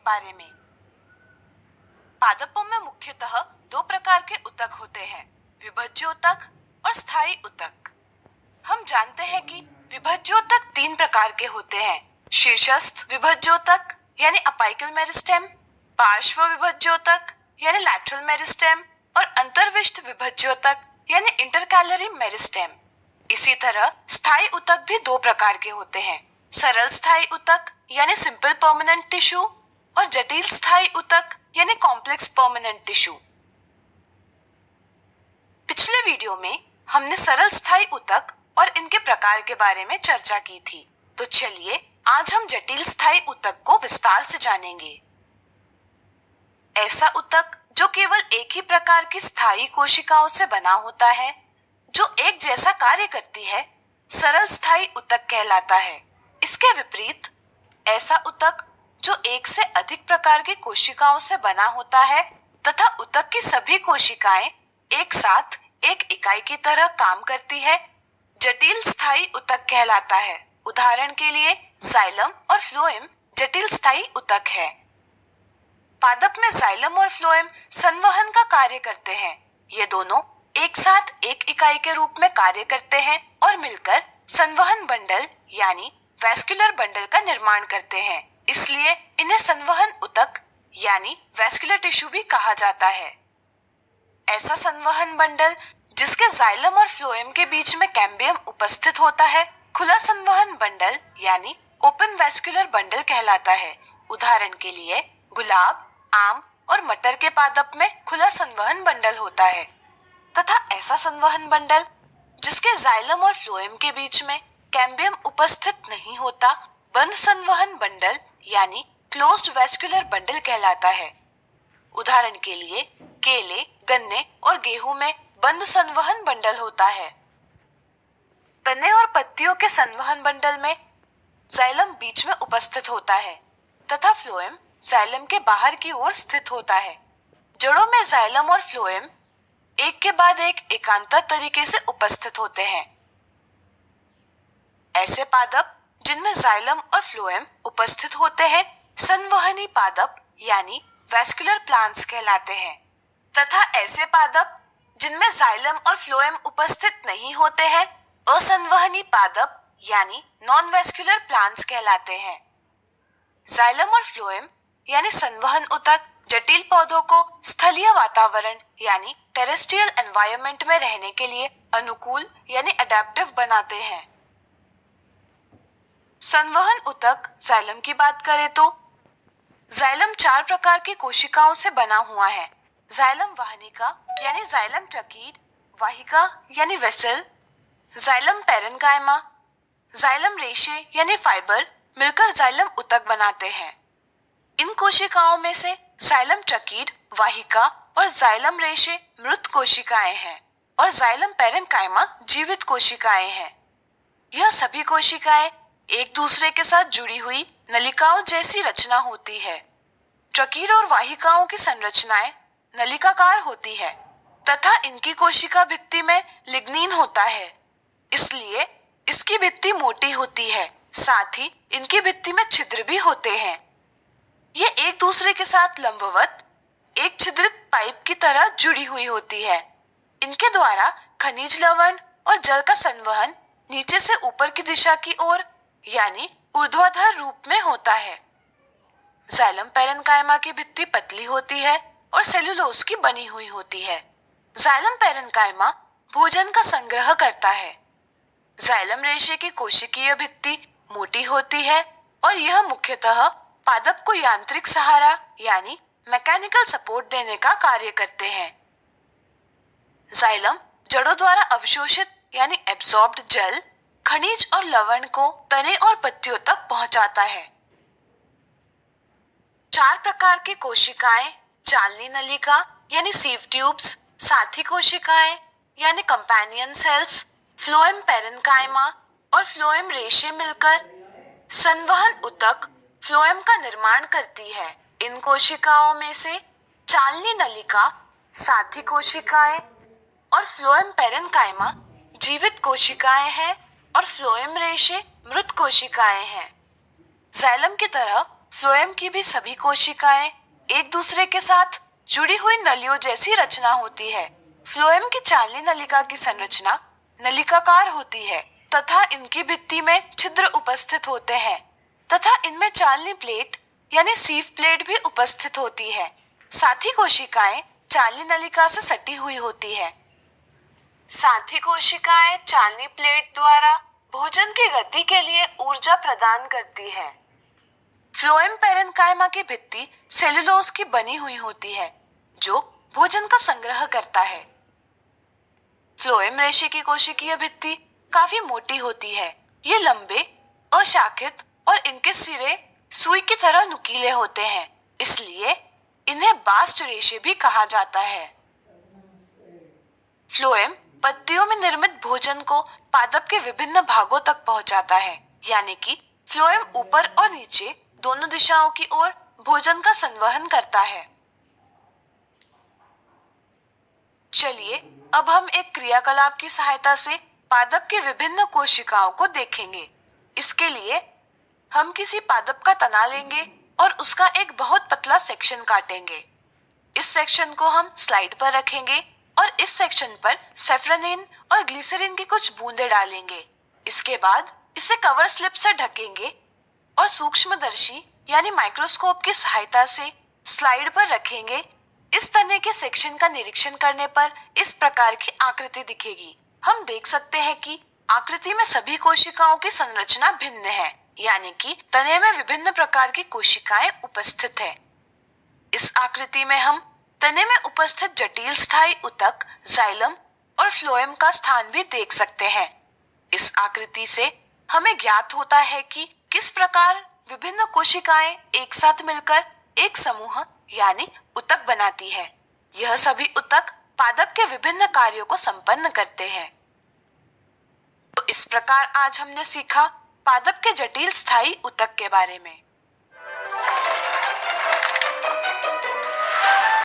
बारे में। पादपों में मुख्यतः दो प्रकार के ऊतक होते हैं, विभज्य ऊतक और स्थायी ऊतक। हम जानते हैं कि विभज्य ऊतक तीन प्रकार के होते हैं, शीर्षस्थ विभज्य ऊतक यानी अपाइकल मेरिस्टेम, पार्श्व विभज्य ऊतक यानी लैटरल मेरिस्टेम और अंतर्विष्ट विभज्य ऊतक यानी इंटरकैलरी मेरिस्टेम। इसी तरह स्थायी ऊतक भी दो प्रकार के होते हैं, सरल स्थायी ऊतक यानी सिंपल परमानेंट टिश्यू और जटिल स्थायी ऊतक यानी कॉम्प्लेक्स परमानेंट टिश्यू। पिछले वीडियो में हमने सरल स्थायी ऊतक और इनके प्रकार के बारे में चर्चा की थी, तो चलिए आज हम जटिल स्थायी ऊतक को विस्तार से जानेंगे। ऐसा ऊतक जो केवल एक ही प्रकार की स्थायी कोशिकाओं से बना होता है, जो एक जैसा कार्य करती है, सरल स्थायी ऊतक कहलाता है। इसके विपरीत ऐसा ऊतक जो एक से अधिक प्रकार की कोशिकाओं से बना होता है तथा ऊतक की सभी कोशिकाएं एक साथ एक इकाई की तरह काम करती है, जटिल स्थायी ऊतक कहलाता है। उदाहरण के लिए जाइलम और फ्लोएम जटिल स्थायी ऊतक है। पादप में जाइलम और फ्लोएम संवहन का कार्य करते हैं। ये दोनों एक साथ एक इकाई के रूप में कार्य करते हैं और मिलकर संवहन बंडल यानी वैस्कुलर बंडल का निर्माण करते हैं। इसलिए इन्हें संवहन ऊतक यानी वैस्कुलर टिश्यू भी कहा जाता है। ऐसा संवहन बंडल जिसके जाइलम और फ्लोएम के बीच में कैम्बियम उपस्थित होता है, खुला संवहन बंडल यानी ओपन वैस्कुलर बंडल कहलाता है। उदाहरण के लिए गुलाब, आम और मटर के पादप में खुला संवहन बंडल होता है तथा ऐसा संवहन बंडल जिसके जाइलम और फ्लोएम के बीच में कैम्बियम उपस्थित नहीं होता, बंद संवहन बंडल यानी क्लोज्ड वैस्कुलर बंडल कहलाता है। उदाहरण के लिए केले, गन्ने और गेहूं में बंद संवहन बंडल होता है। तने और पत्तियों के संवहन बंडल में जाइलम बीच में उपस्थित होता है तथा फ्लोएम जाइलम के बाहर की ओर स्थित होता है। जड़ों में जाइलम और फ्लोएम एक के बाद एक एकांतर तरीके से उपस्थित होते हैं। ऐसे पादप जिनमें जाइलम और फ्लोएम उपस्थित होते हैं संवहनी पादप यानी वैस्कुलर प्लांट्स कहलाते हैं तथा ऐसे पादप जिनमें जाइलम और फ्लोएम उपस्थित नहीं होते हैं असंवहनी पादप यानी नॉन वैस्कुलर प्लांट्स कहलाते हैं। जाइलम और फ्लोएम यानी संवहन ऊतक जटिल पौधों को स्थलीय वातावरण यानी टेरेस्ट्रियल एनवायरनमेंट में रहने के लिए अनुकूल यानी अडेप्टिव बनाते हैं। संवहन ऊतक जाइलम की बात करें तो जाइलम चार प्रकार की कोशिकाओं से बना हुआ है, जाइलम वाहिका यानी जाइलम ट्रकीड, वाहिका यानी वेसल, जाइलम पैरेन्काइमा, जाइलम रेशे यानी फाइबर मिलकर जाइलम ऊतक बनाते हैं। इन कोशिकाओं में से जाइलम ट्रकीड, वाहिका और जाइलम रेशे मृत कोशिकाएं हैं और जाइलम पैरेन्काइमा जीवित कोशिकाएं हैं। यह सभी कोशिकाएं एक दूसरे के साथ जुड़ी हुई नलिकाओं जैसी रचना होती है। ट्रकीड और वाहिकाओं की संरचनाएं नलिकाकार होती है तथा इनकी कोशिका भित्ति में लिग्नीन होता है, इसलिए इसकी भित्ति मोटी होती है। साथ ही इनकी भित्ति में छिद्र भी होते हैं। ये एक दूसरे के साथ लंबवत एक छिद्रित पाइप की तरह जुड़ी हुई होती है। इनके द्वारा खनिज लवण और जल का संवहन नीचे से ऊपर की दिशा की ओर यानी ऊर्ध्वाधर रूप में होता है। जाइलम पैरेन्काइमा की भित्ति पतली होती है और सेल्यूलोज की बनी हुई होती है। जाइलम पैरेन्काइमा भोजन का संग्रह करता है। जाइलम रेशे की कोशिकीय भित्ति मोटी होती है और यह मुख्यतः पादप को यांत्रिक सहारा यानी मैकेनिकल सपोर्ट देने का कार्य करते हैं। जाइलम जड़ों द्वारा अवशोषित यानी एब्सॉर्ब्ड जल, खनिज और लवण को तने और पत्तियों तक पहुंचाता है। चार प्रकार की कोशिकाएं चालनी नलिका यानी सीव ट्यूब्स, साथी कोशिकाएं यानी कंपेनियन सेल्स, फ्लोएम पैरेन्काइमा और फ्लोएम रेशे मिलकर संवहन ऊतक फ्लोएम का निर्माण करती है। इन कोशिकाओं में से चालनी नलिका, साथी कोशिकाएं और फ्लोएम पैरेन्काइमा जीवित कोशिकाएं हैं और फ्लोएम रेशे मृत कोशिकाएं हैं। जाइलम की तरह फ्लोएम की भी सभी कोशिकाएं एक दूसरे के साथ जुड़ी हुई नलियों जैसी रचना होती है। फ्लोएम की चालनी नलिका की संरचना नलिकाकार होती है तथा इनकी भित्ति में छिद्र उपस्थित होते हैं तथा इनमें चालनी प्लेट यानी सीव प्लेट भी उपस्थित होती है। साथ ही कोशिकाएं चालनी नलिका से सटी हुई होती है। साथ ही कोशिकाएं चालनी प्लेट द्वारा भोजन की गति के लिए ऊर्जा प्रदान करती है। फ्लोएम पैरेन्काइमा की भित्ति सेलुलोज की बनी हुई होती है जो भोजन का संग्रह करता है। फ्लोएम रेशे की कोशिकीय भित्ति काफी मोटी होती है। ये लंबे, अशाखित और इनके सिरे सुई की तरह नुकीले होते हैं, इसलिए इन्हें बास्ट रेशे भी कहा जाता है। फ्लोएम पत्तियों में निर्मित भोजन को पादप के विभिन्न भागों तक पहुंचाता है, यानी कि फ्लोएम ऊपर और नीचे दोनों दिशाओं की ओर भोजन का संवहन करता है। चलिए अब हम एक क्रियाकलाप की सहायता से पादप की विभिन्न कोशिकाओं को देखेंगे। इसके लिए हम किसी पादप का तना लेंगे और उसका एक बहुत पतला सेक्शन काटेंगे। इस सेक्शन को हम स्लाइड पर रखेंगे और इस सेक्शन पर सेफ्रोनिन और ग्लिसरीन की कुछ बूंदें डालेंगे। इसके बाद इसे कवर स्लिप से ढकेंगे और सूक्ष्मदर्शी यानी माइक्रोस्कोप की सहायता से स्लाइड पर रखेंगे। इस तने के सेक्शन का निरीक्षण करने पर इस प्रकार की आकृति दिखेगी। हम देख सकते हैं कि आकृति में सभी कोशिकाओं की संरचना भिन्न है, यानी कि तने में विभिन्न प्रकार की कोशिकाएं उपस्थित है। इस आकृति में हम तने में उपस्थित जटिल स्थायी ऊतक, जाइलम और फ्लोएम का स्थान भी देख सकते हैं। इस आकृति से हमें ज्ञात होता है कि किस प्रकार विभिन्न कोशिकाएं एक साथ मिलकर एक समूह यानी ऊतक बनाती है। यह सभी ऊतक पादप के विभिन्न कार्यों को संपन्न करते हैं। तो इस प्रकार आज हमने सीखा पादप के जटिल स्थायी ऊतक के बारे में।